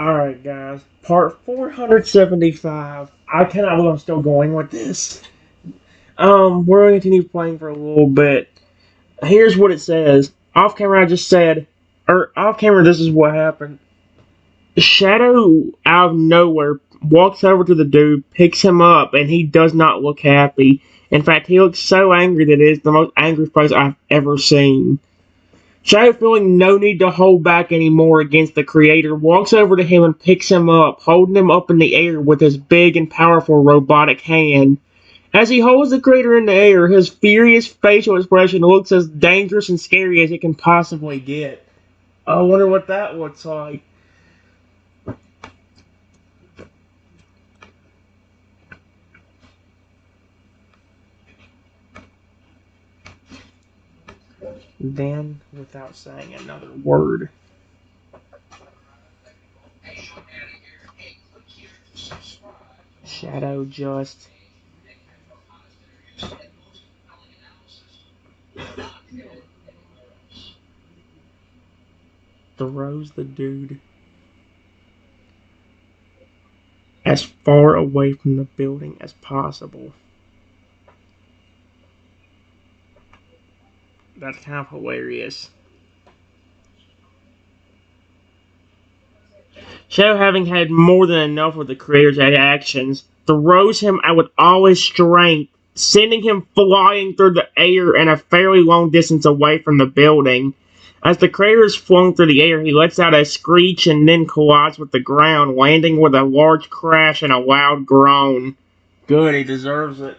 Alright, guys. Part 475. I cannot believe I'm still going with this. We're going to continue playing for a little bit. Here's what it says. Off camera, I just said, or off camera, this is what happened. Shadow, out of nowhere, walks over to the dude, picks him up, and he does not look happy. In fact, he looks so angry that it is the most angry face I've ever seen. Shadow, feeling no need to hold back anymore against the creator, walks over to him and picks him up, holding him up in the air with his big and powerful robotic hand. As he holds the creator in the air, his furious facial expression looks as dangerous and scary as it can possibly get. I wonder what that looks like. Then, without saying another word, Shadow just throws the dude as far away from the building as possible. That's kind of hilarious. Shadow, having had more than enough of the creator's actions, throws him out with all his strength, sending him flying through the air and a fairly long distance away from the building. As the creator is flown through the air, he lets out a screech and then collides with the ground, landing with a large crash and a loud groan. Good, he deserves it.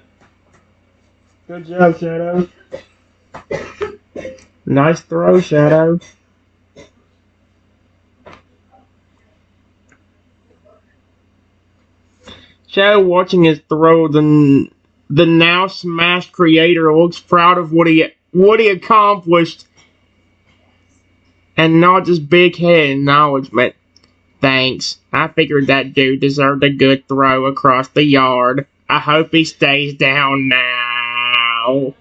Good job, Shadow. Nice throw, Shadow. Shadow, watching his throw, the now smashed creator looks proud of what he accomplished, and not just big-headed acknowledgement. Thanks. I figured that dude deserved a good throw across the yard. I hope he stays down now.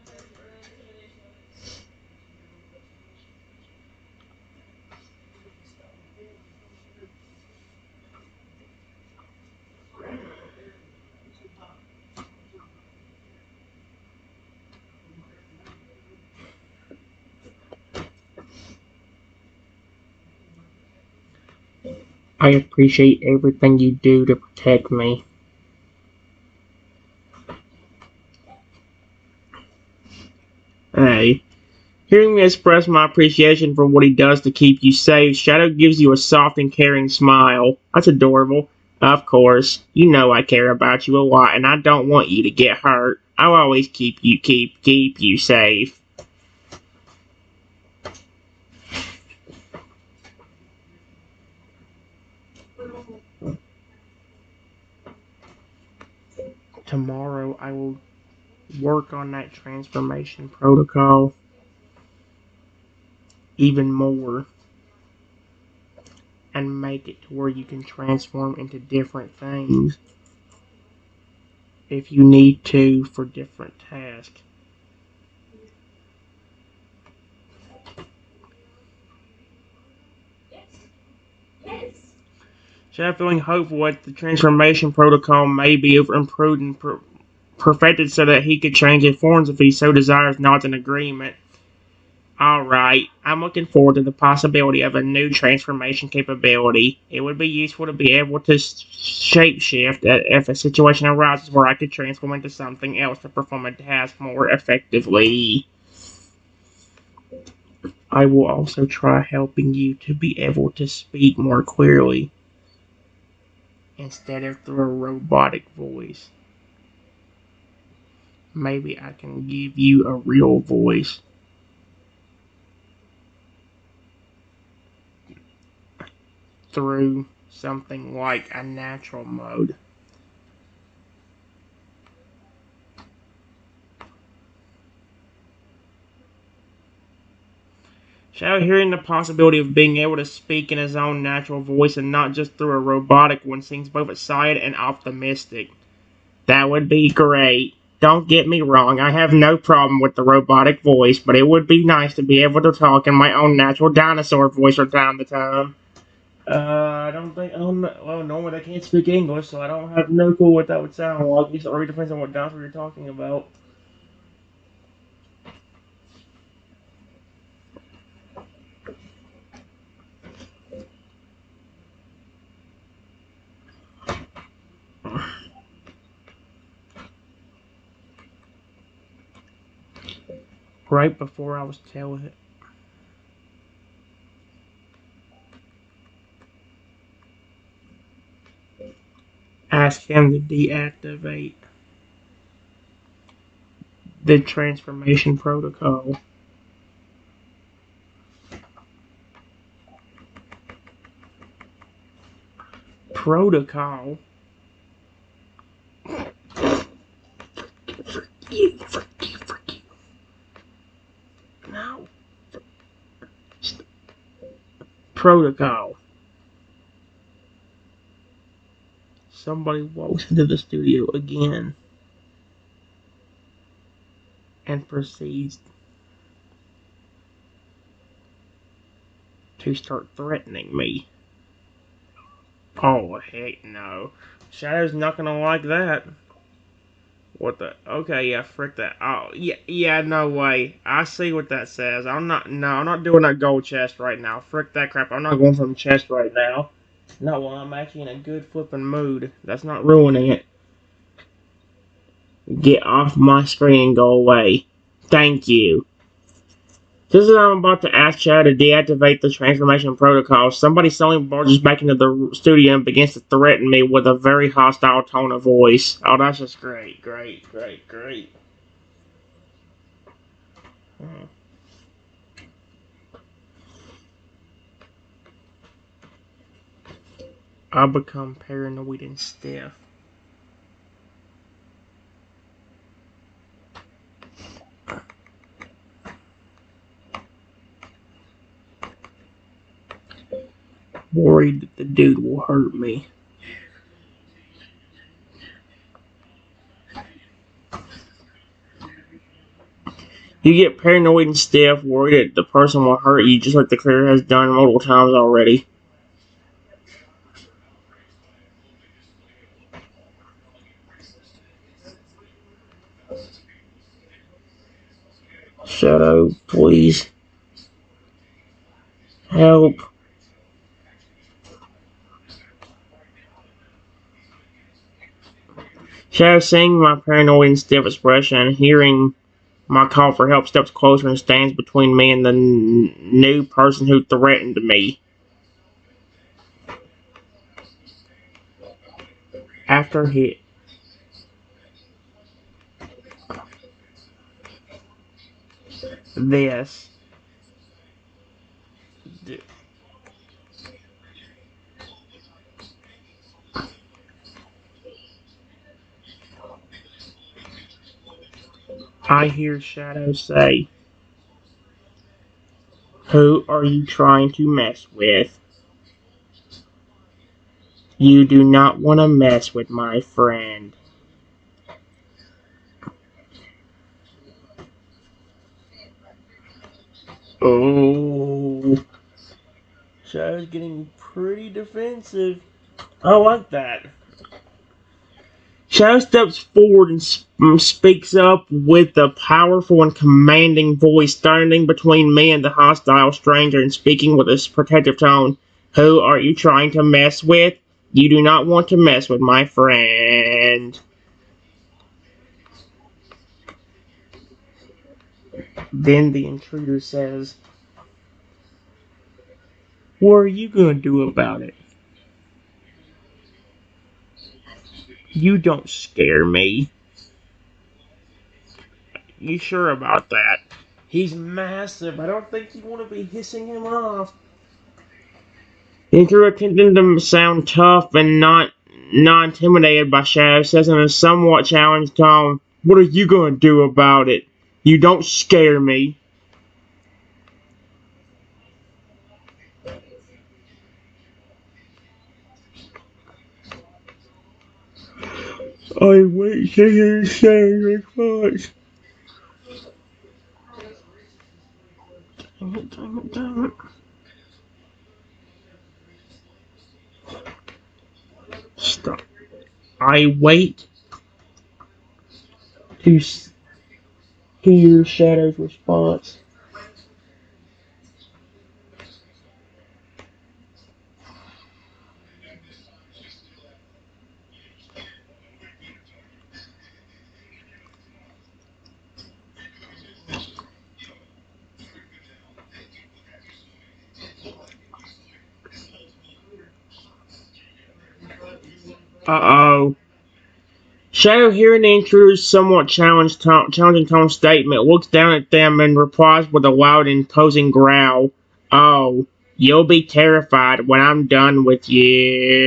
I appreciate everything you do to protect me. Hey, hearing me express my appreciation for what he does to keep you safe, Shadow gives you a soft and caring smile. That's adorable. Of course, you know I care about you a lot, and I don't want you to get hurt. I'll always keep you safe. Tomorrow I will work on that transformation protocol even more and make it to where you can transform into different things if you need to for different tasks. Shadow, feeling hopeful that the transformation protocol may be improved and perfected so that he could change his forms if he so desires, nods in agreement. Alright, I'm looking forward to the possibility of a new transformation capability. It would be useful to be able to shapeshift if a situation arises where I could transform into something else to perform a task more effectively. I will also try helping you to be able to speak more clearly instead of through a robotic voice. Maybe I can give you a real voice. Through something like a natural mode. Shadow, hearing the possibility of being able to speak in his own natural voice and not just through a robotic one seems both excited and optimistic. That would be great. Don't get me wrong, I have no problem with the robotic voice, but it would be nice to be able to talk in my own natural dinosaur voice from time to time. I don't know. Well, normally I can't speak English, so I don't have no clue what that would sound like. It already depends on what dinosaur you're talking about. Right before I was telling it, ask him to deactivate the transformation protocol. Protocol? Frick you. No. Protocol. Somebody walks into the studio again and proceeds to start threatening me. Oh, heck no. Shadow's not gonna like that. What the? Okay, yeah, frick that. Oh, yeah, no way. I see what that says. I'm not doing that gold chest right now. Frick that crap. I'm not going for the chest right now. Not while I'm actually in a good flipping mood. That's not ruining it. Get off my screen and go away. Thank you. Just as I'm about to ask Chad to deactivate the transformation protocol, somebody suddenly barges back into the studio and begins to threaten me with a very hostile tone of voice. Oh, that's just great. Hmm. I become paranoid and stiff. Worried that the dude will hurt me. You get paranoid and stiff, worried that the person will hurt you, just like the creator has done multiple times already. Shadow, please. Help. Shadow, seeing my paranoid and stiff expression and hearing my call for help, steps closer and stands between me and the new person who threatened me. After this, I hear Shadow say, "Who are you trying to mess with? You do not want to mess with my friend." Oh, Shadow's getting pretty defensive. I like that. Shadow steps forward and speaks up with a powerful and commanding voice, standing between me and the hostile stranger and speaking with a protective tone. "Who are you trying to mess with? You do not want to mess with my friend." Then the intruder says, "What are you going to do about it? You don't scare me." You sure about that? He's massive. I don't think you want to be hissing him off. The intruder, attempting to sound tough and not intimidated by Shadow, says in a somewhat challenged tone, "What are you going to do about it? You don't scare me." I wait to hear Shadow's response. Dang it. I wait to hear Shadow's response. Uh-oh. Shadow, hearing the intruder's somewhat challenging tone statement, looks down at them and replies with a loud, imposing growl. Oh, you'll be terrified when I'm done with you.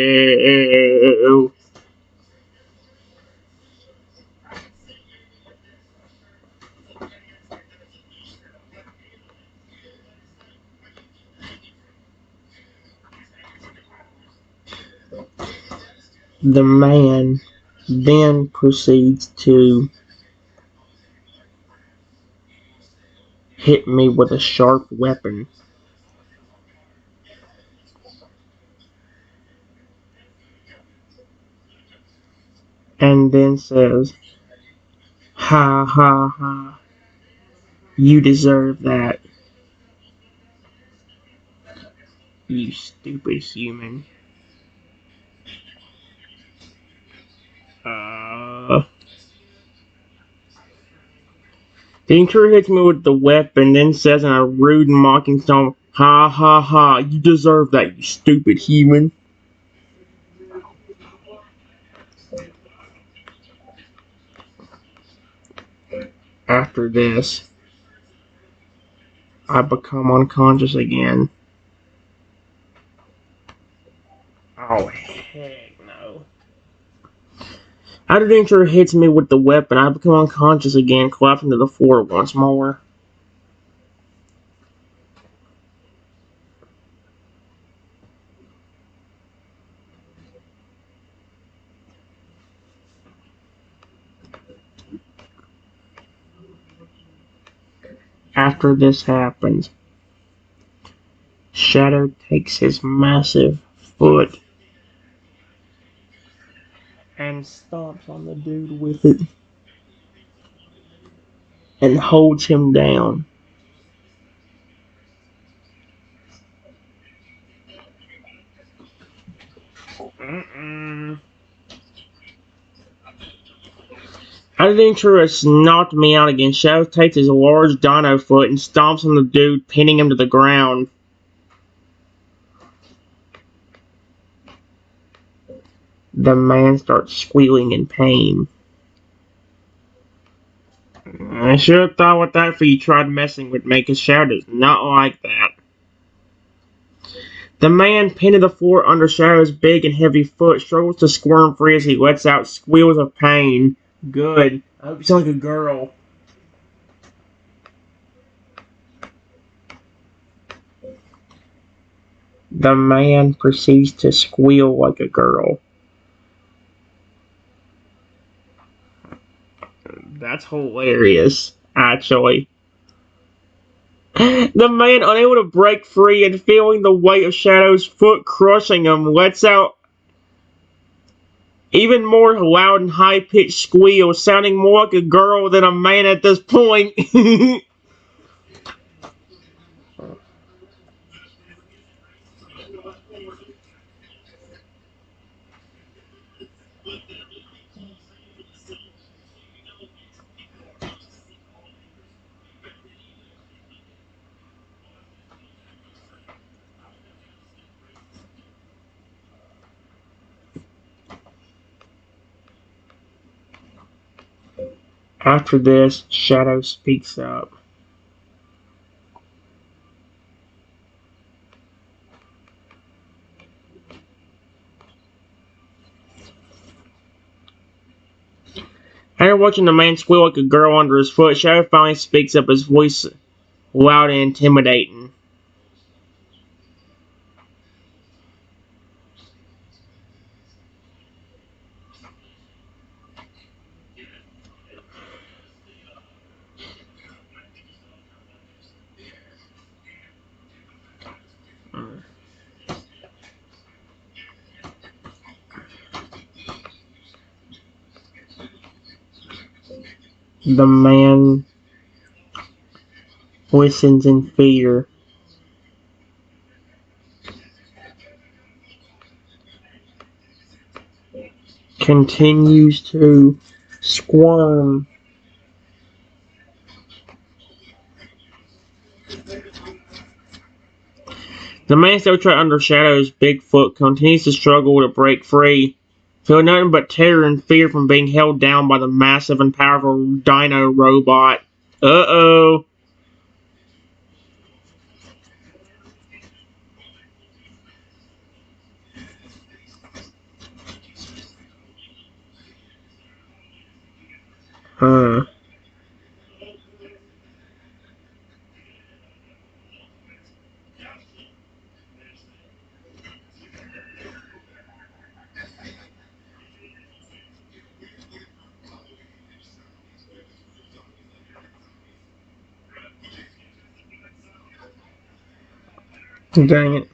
The man then proceeds to hit me with a sharp weapon, and then says, ha ha ha, you deserve that, you stupid human. Uh... The intruder hits me with the weapon, then says in a rude and mocking tone, ha ha ha, you deserve that, you stupid human. After this, I become unconscious again. Oh, heck no. After the intruder hits me with the weapon, I become unconscious again, collapsing to the floor once more. After this happens, Shadow takes his massive foot and stomps on the dude with it and holds him down. Mm-mm. After the intruder knocked me out again, Shadow takes his large dino foot and stomps on the dude, pinning him to the ground. The man starts squealing in pain. I should have thought with that before you tried messing with me, because Shadow does not like that. The man pinned to the floor under Shadow's big and heavy foot struggles to squirm free as he lets out squeals of pain. Good. I hope you sound like a girl. The man proceeds to squeal like a girl. That's hilarious, actually. The man, unable to break free and feeling the weight of Shadow's foot crushing him, lets out even more loud and high-pitched squeals, sounding more like a girl than a man at this point. After this, Shadow speaks up. After watching the man squeal like a girl under his foot, Shadow finally speaks up, his voice loud and intimidating. The man listens in fear. Continues to squirm. The man still trapped under shadows. Bigfoot continues to struggle to break free, feeling nothing but terror and fear from being held down by the massive and powerful dino robot. Uh-oh. Huh. Dang it.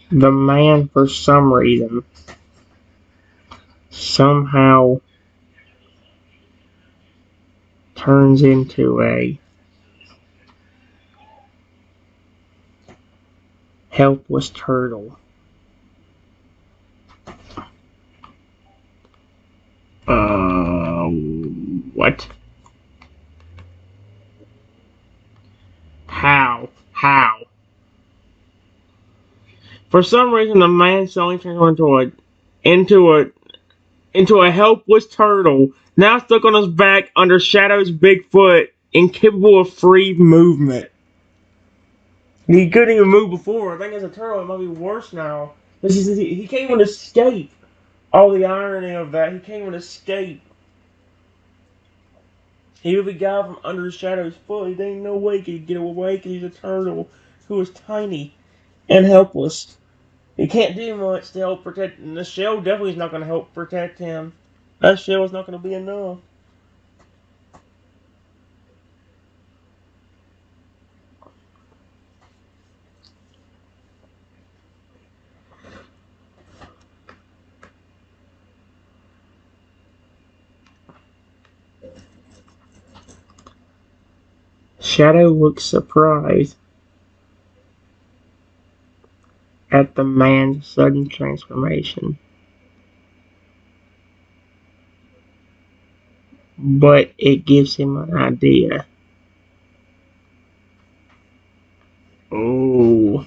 The man, for some reason, somehow turns into a helpless turtle. What? How? How? For some reason, the man suddenly turns into a into a helpless turtle, now stuck on his back under Shadow's Bigfoot, incapable of free movement. He couldn't even move before. I think as a turtle, it might be worse now. He can't even escape. All the irony of that, he can't even escape. He would be got from under Shadow's foot. There ain't no way he could get away because he's a turtle who is tiny and helpless. He can't do much to help protect. And the shell definitely is not going to help protect him. That shell is not going to be enough. Shadow looks surprised at the man's sudden transformation, but it gives him an idea. Oh.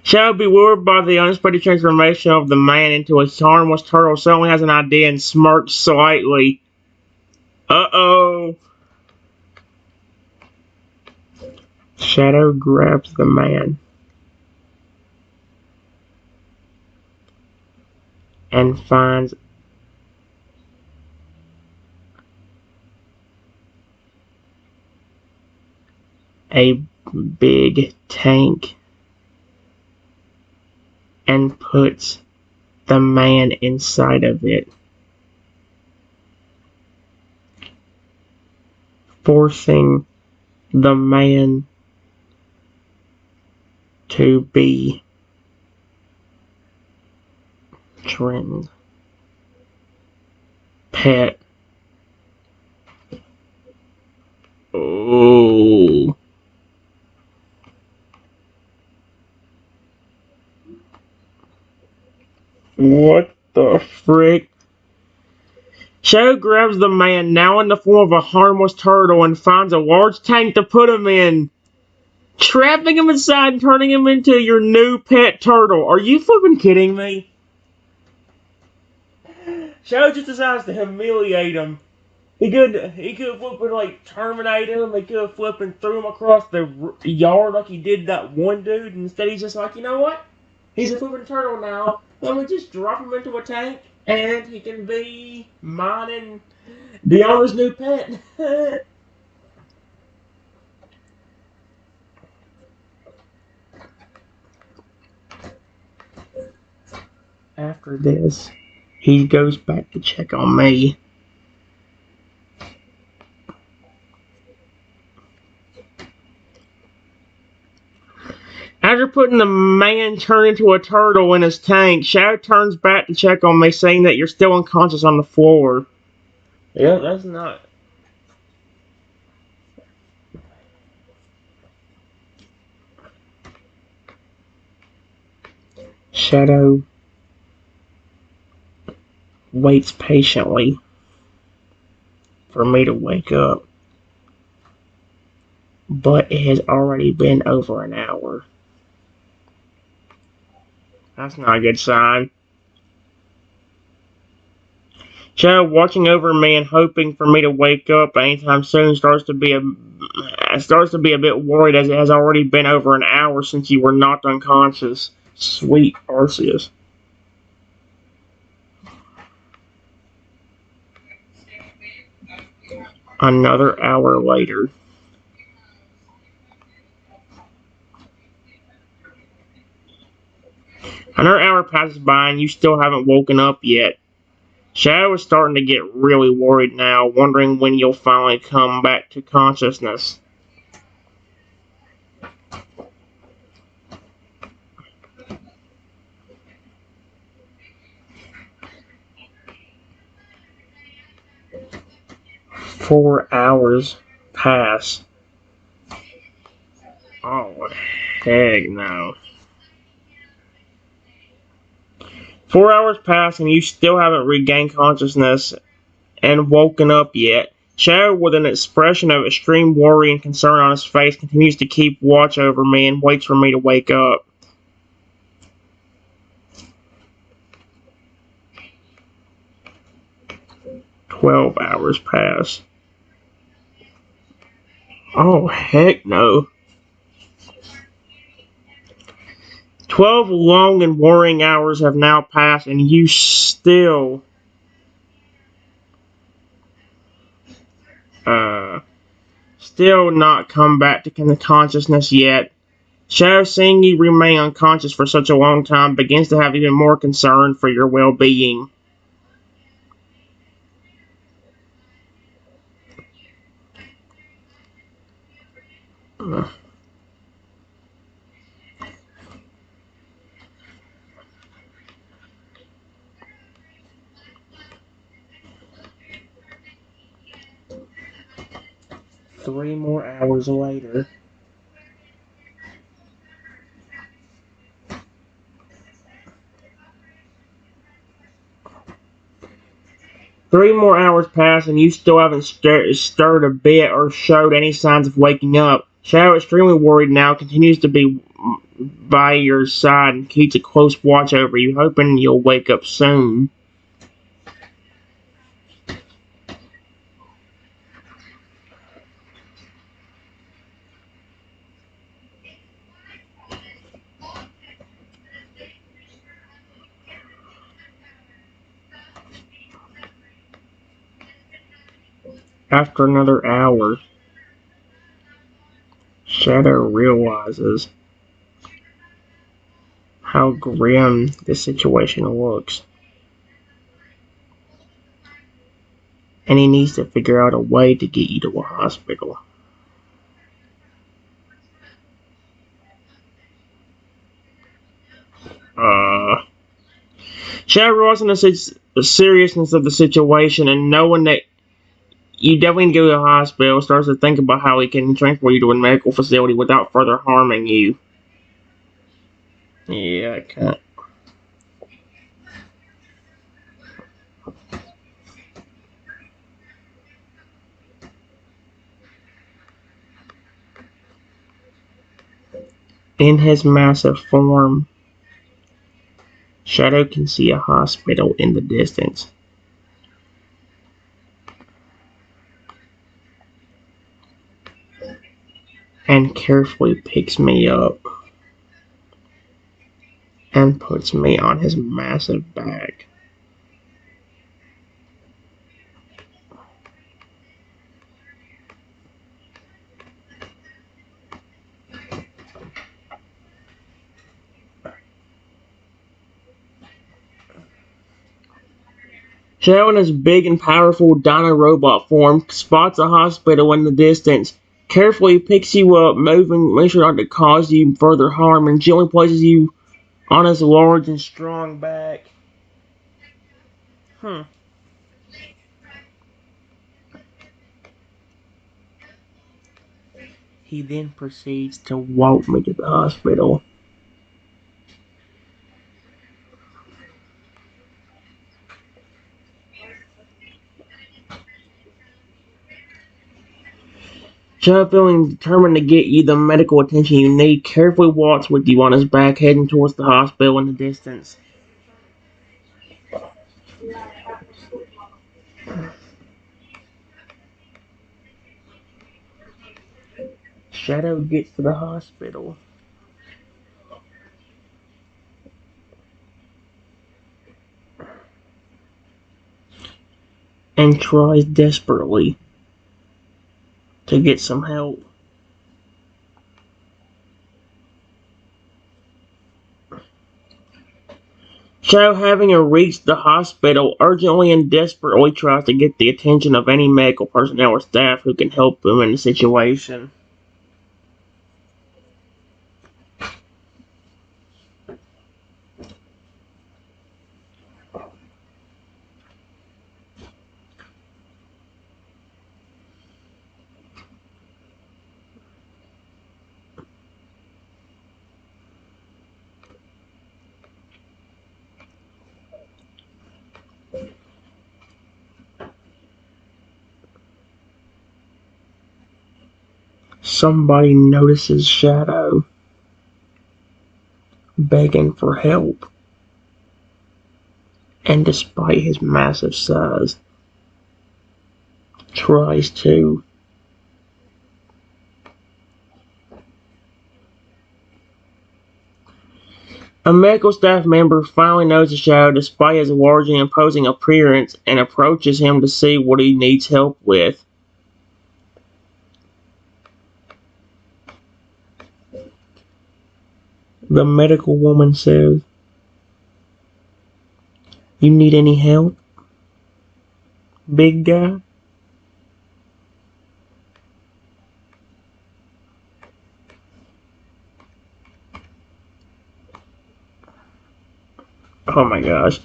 Shadow, bewildered by the unexpected transformation of the man into a harmless turtle, suddenly has an idea and smirks slightly. Uh-oh. Shadow grabs the man and finds a big tank and puts the man inside of it, forcing the man to be Trenton's pet. Oh. What the frick? Shadow grabs the man, now in the form of a harmless turtle, and finds a large tank to put him in, trapping him inside and turning him into your new pet turtle. Are you flipping kidding me? Shadow just decides to humiliate him. He could flip and like terminate him. He could have flipped and threw him across the yard like he did that one dude. Instead, he's just like, you know what? He's a flipping turtle now. Let me just drop him into a tank, and he can be mine and the owner's new pet. After this, he goes back to check on me. After putting the man turned into a turtle in his tank, Shadow turns back to check on me, saying that you're still unconscious on the floor. Yeah, that's not... Shadow waits patiently for me to wake up, but it has already been over an hour. That's not a good sign. Shadow, watching over me and hoping for me to wake up anytime soon, starts to be a bit worried, as it has already been over an hour since you were knocked unconscious. Sweet Arceus. Another hour later. Another hour passes by and you still haven't woken up yet. Shadow is starting to get really worried now, wondering when you'll finally come back to consciousness. "4 hours pass." Oh, heck no. 4 hours pass and you still haven't regained consciousness and woken up yet. Shadow, with an expression of extreme worry and concern on his face, continues to keep watch over me and waits for me to wake up. "12 hours pass." Oh, heck no. 12 long and worrying hours have now passed and you still not come back to consciousness yet. Shadow, seeing you remain unconscious for such a long time, begins to have even more concern for your well-being. Uh, 3 more hours later. Three more hours pass and you still haven't stirred a bit or showed any signs of waking up. Shadow, extremely worried now, continues to be by your side and keeps a close watch over you, hoping you'll wake up soon. After another hour, Shadow realizes how grim the situation looks, and he needs to figure out a way to get you to a hospital. Shadow realizing the seriousness of the situation and knowing that you definitely need to go to the hospital, starts to think about how he can transport you to a medical facility without further harming you. Yeah, I can't. In his massive form, Shadow can see a hospital in the distance. And carefully picks me up and puts me on his massive back. Shadow, in his big and powerful dino robot form, spots a hospital in the distance. carefully picks you up, moving, make sure not to cause you further harm, and gently places you on his large and strong back. Hmm. He then proceeds to walk me to the hospital. Shadow, feeling determined to get you the medical attention you need, carefully walks with you on his back, heading towards the hospital in the distance. Shadow gets to the hospital and tries desperately to get some help. Shadow, having reached the hospital, urgently and desperately tries to get the attention of any medical personnel or staff who can help him in the situation. Somebody notices Shadow begging for help, and despite his massive size, tries to. A medical staff member finally notices Shadow despite his large and imposing appearance and approaches him to see what he needs help with. The medical woman says, "You need any help, big guy?" Oh my gosh.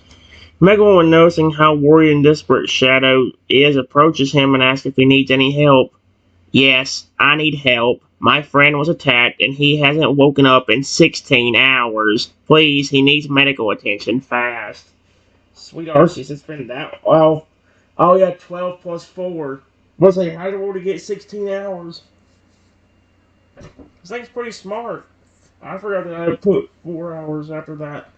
Megalon, noticing how worried and desperate Shadow is, approaches him and asks if he needs any help. "Yes, I need help. My friend was attacked and he hasn't woken up in 16 hours. Please, he needs medical attention fast." Sweet Arceus, it's been that well. Oh yeah, 12 plus 4. What's like, how do we get 16 hours? This thing's pretty smart. I forgot that I had put 4 hours after that.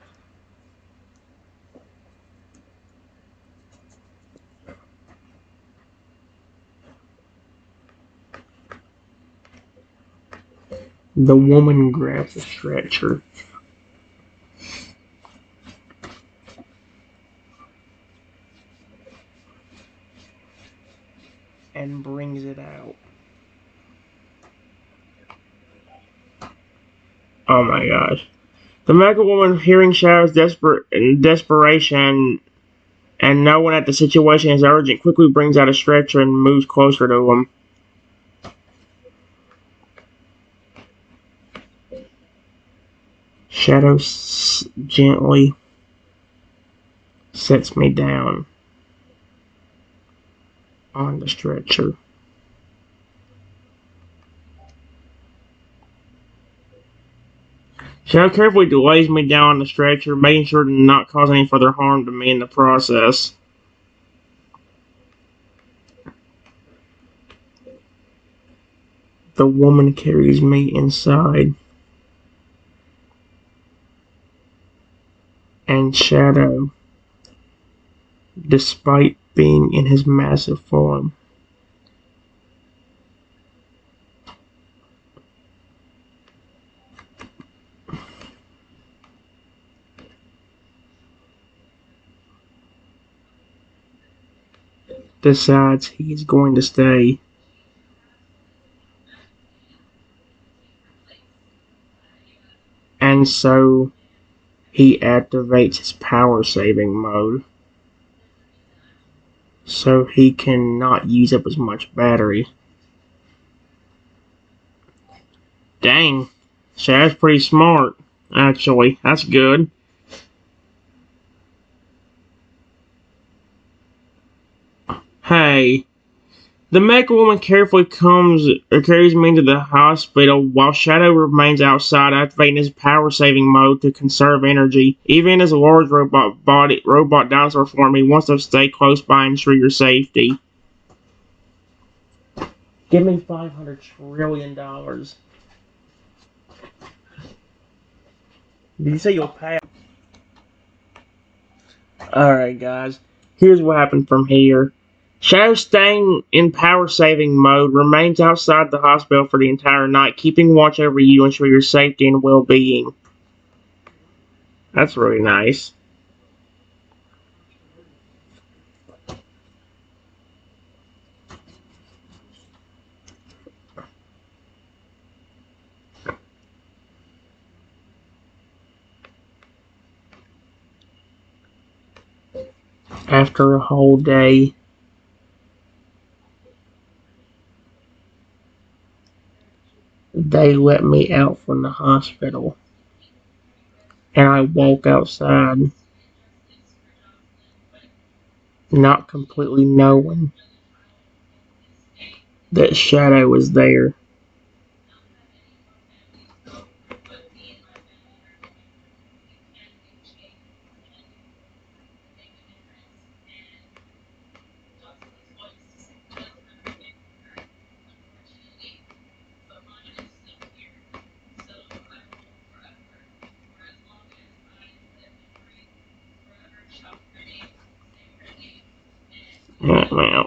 The woman grabs a stretcher and brings it out. Oh my gosh. The medical woman, hearing Shadow's desperation and knowing that the situation is urgent, quickly brings out a stretcher and moves closer to him. Shadow gently sets me down on the stretcher. Shadow carefully delays me down on the stretcher, making sure to not cause any further harm to me in the process. The woman carries me inside, and Shadow, despite being in his massive form, decides he is going to stay. And so he activates his power saving mode so he cannot use up as much battery. Dang. Shadow's pretty smart, actually. That's good. Hey. The Mecha Woman carefully carries me to the hospital while Shadow remains outside, activating his power-saving mode to conserve energy. Even as a large robot dinosaur form, he wants to stay close by and ensure your safety. Give me $500 trillion. Did you say you'll pay? Alright, guys. Here's what happened from here. Shadow, staying in power-saving mode, remains outside the hospital for the entire night, keeping watch over you to ensure your safety and well-being. That's really nice. After a whole day, they let me out from the hospital, and I walk outside, not completely knowing that Shadow was there.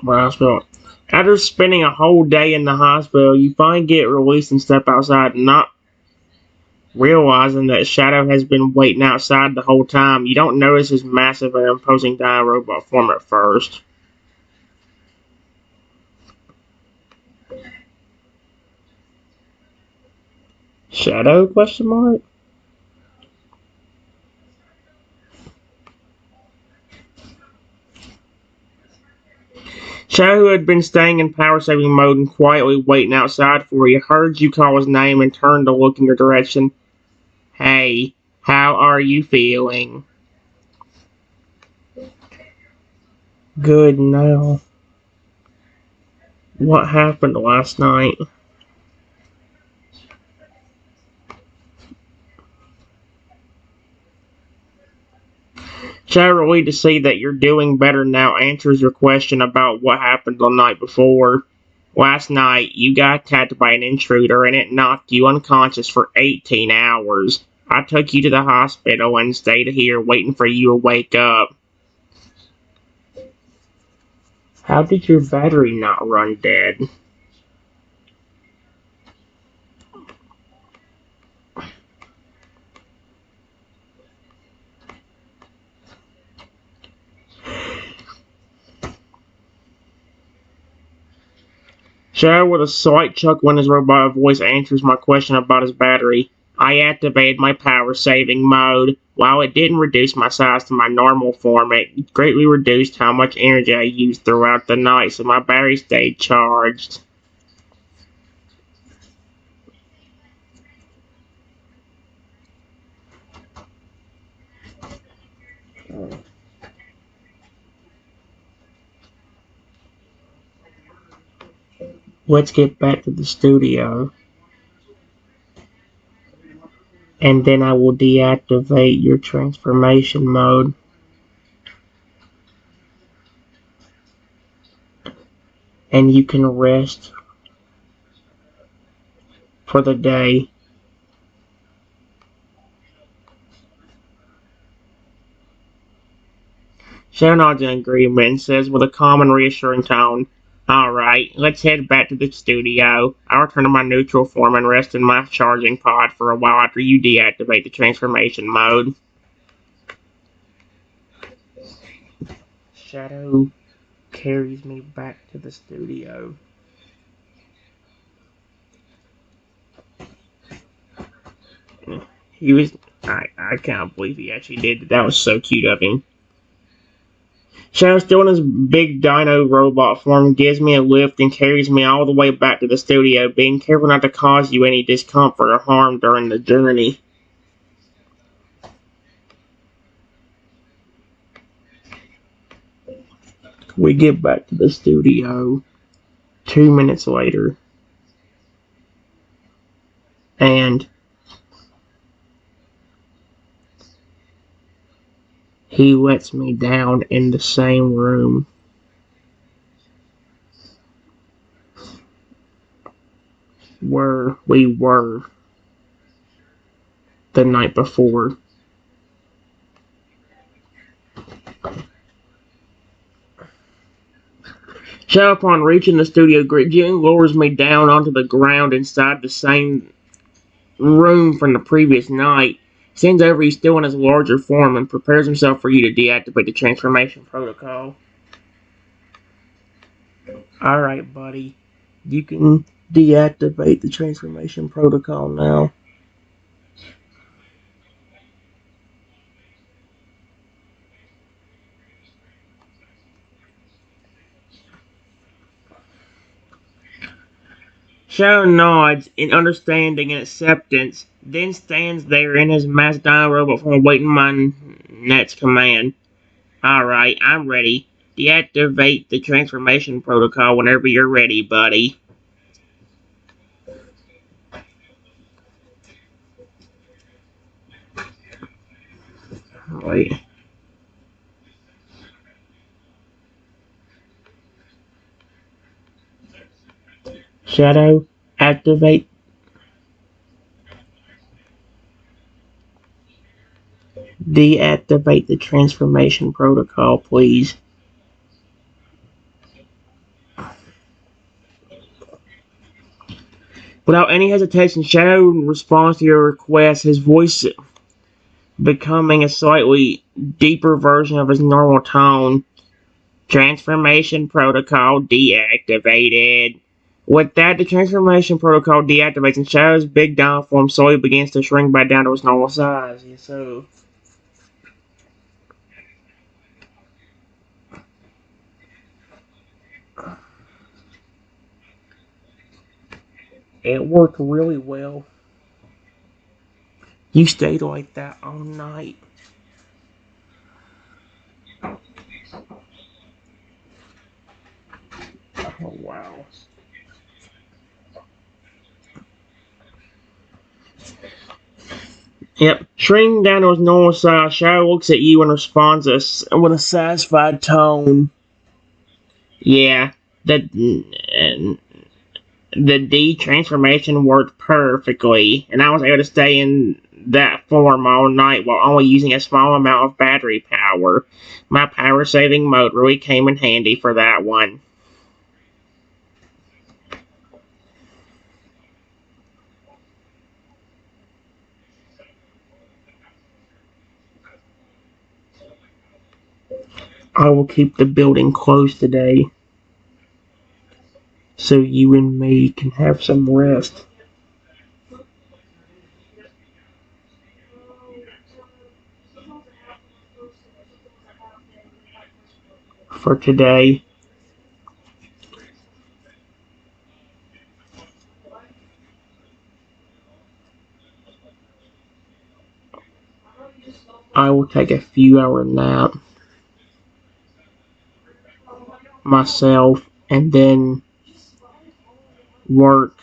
Hospital. After spending a whole day in the hospital, you finally get released and step outside, not realizing that Shadow has been waiting outside the whole time. You don't notice his massive and imposing dino robot form at first. Shadow? Question mark? Shadow, who had been staying in power-saving mode and quietly waiting outside for you, heard you call his name and turned to look in your direction. Hey, how are you feeling? Good now. What happened last night? Shadow, relieved to see that you're doing better now, answers your question about what happened the night before. Last night, you got attacked by an intruder and it knocked you unconscious for 18 hours. I took you to the hospital and stayed here waiting for you to wake up. How did your battery not run dead? Shadow, with a slight chuckle in his robot voice, answers my question about his battery. I activated my power-saving mode. While it didn't reduce my size to my normal form, it greatly reduced how much energy I used throughout the night, so my battery stayed charged. Let's get back to the studio. And then I will deactivate your transformation mode. And you can rest for the day. Shadow nods in agreement and says with a calm and reassuring tone, Alright, let's head back to the studio. I'll return to my neutral form and rest in my charging pod for a while after you deactivate the transformation mode. Shadow carries me back to the studio. I can't believe he actually did that. That was so cute of him. Shadow, still in his big dino robot form, gives me a lift and carries me all the way back to the studio, being careful not to cause you any discomfort or harm during the journey. We get back to the studio 2 minutes later, and he lets me down in the same room where we were the night before. So upon reaching the studio, Jim lowers me down onto the ground inside the same room from the previous night. Stands over you still in his larger form and prepares himself for you to deactivate the transformation protocol. Alright, buddy. You can deactivate the transformation protocol now. Shadow nods in understanding and acceptance, then stands there in his masked dino robot form awaiting my next command. Alright, I'm ready. Deactivate the transformation protocol whenever you're ready, buddy. Wait. Shadow, activate. Deactivate the transformation protocol, please. Without any hesitation, Shadow responds to your request, his voice becoming a slightly deeper version of his normal tone. Transformation protocol deactivated. With that, the transformation protocol deactivates and Shadow's big dino form slowly begins to shrink back down to its normal size. So, it worked really well. You stayed like that all night. Oh, wow. Yep. Shrinking down to its normal size, Shadow looks at you and responds with a satisfied tone. Yeah, the D-transformation worked perfectly, and I was able to stay in that form all night while only using a small amount of battery power. My power-saving mode really came in handy for that one. I will keep the building closed today, so you and me can have some rest. For today. I will take a few hour nap myself and then work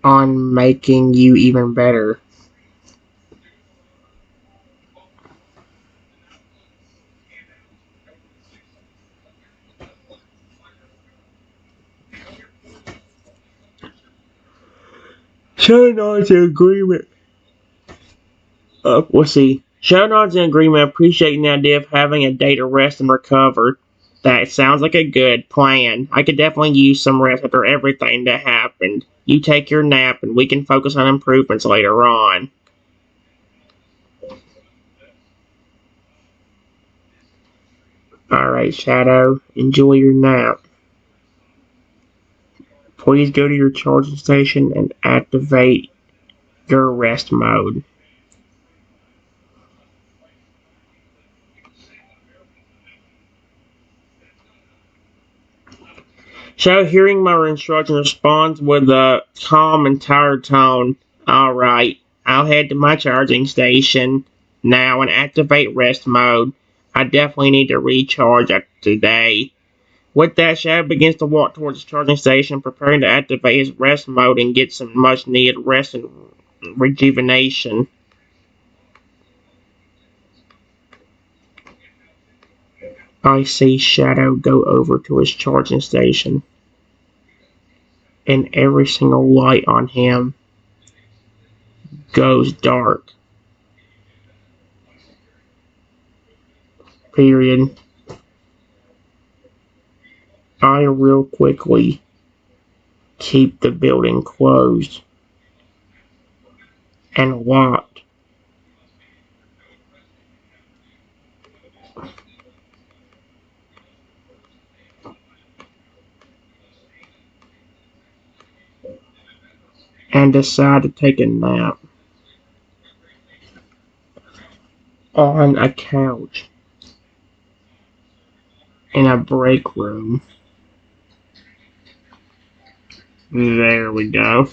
on making you even better. Shadow nods in agreement. We'll see. Shadow nods in agreement, appreciating the idea of having a day to rest and recover. That sounds like a good plan. I could definitely use some rest after everything that happened. You take your nap and we can focus on improvements later on. Alright, Shadow. Enjoy your nap. Please go to your charging station and activate your rest mode. So, hearing my instruction, responds with a calm and tired tone. Alright, I'll head to my charging station now and activate rest mode. I definitely need to recharge after today. With that, Shadow begins to walk towards the charging station, preparing to activate his rest mode and get some much needed rest and rejuvenation. I see Shadow go over to his charging station, and every single light on him goes dark. Period. I real quickly keep the building closed and locked. And decide to take a nap on a couch in a break room. There we go.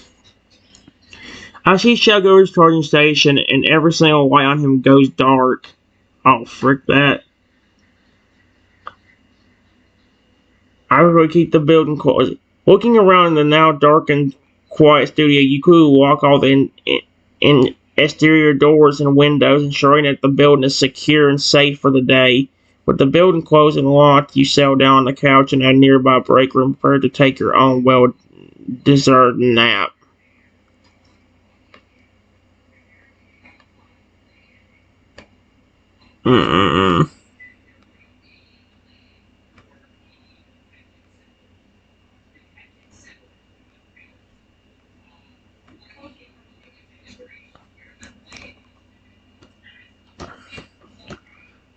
I see Shell go to his charging station and every single light on him goes dark. Oh, frick that. I will keep the building closed. Looking around in the now dark and quiet studio, you could walk all the in exterior doors and windows, ensuring that the building is secure and safe for the day. With the building closed and locked, you settle down on the couch in a nearby break room, prepared to take your own well-deserved nap. Mm-mm-mm.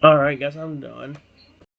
Alright, guys, I'm done.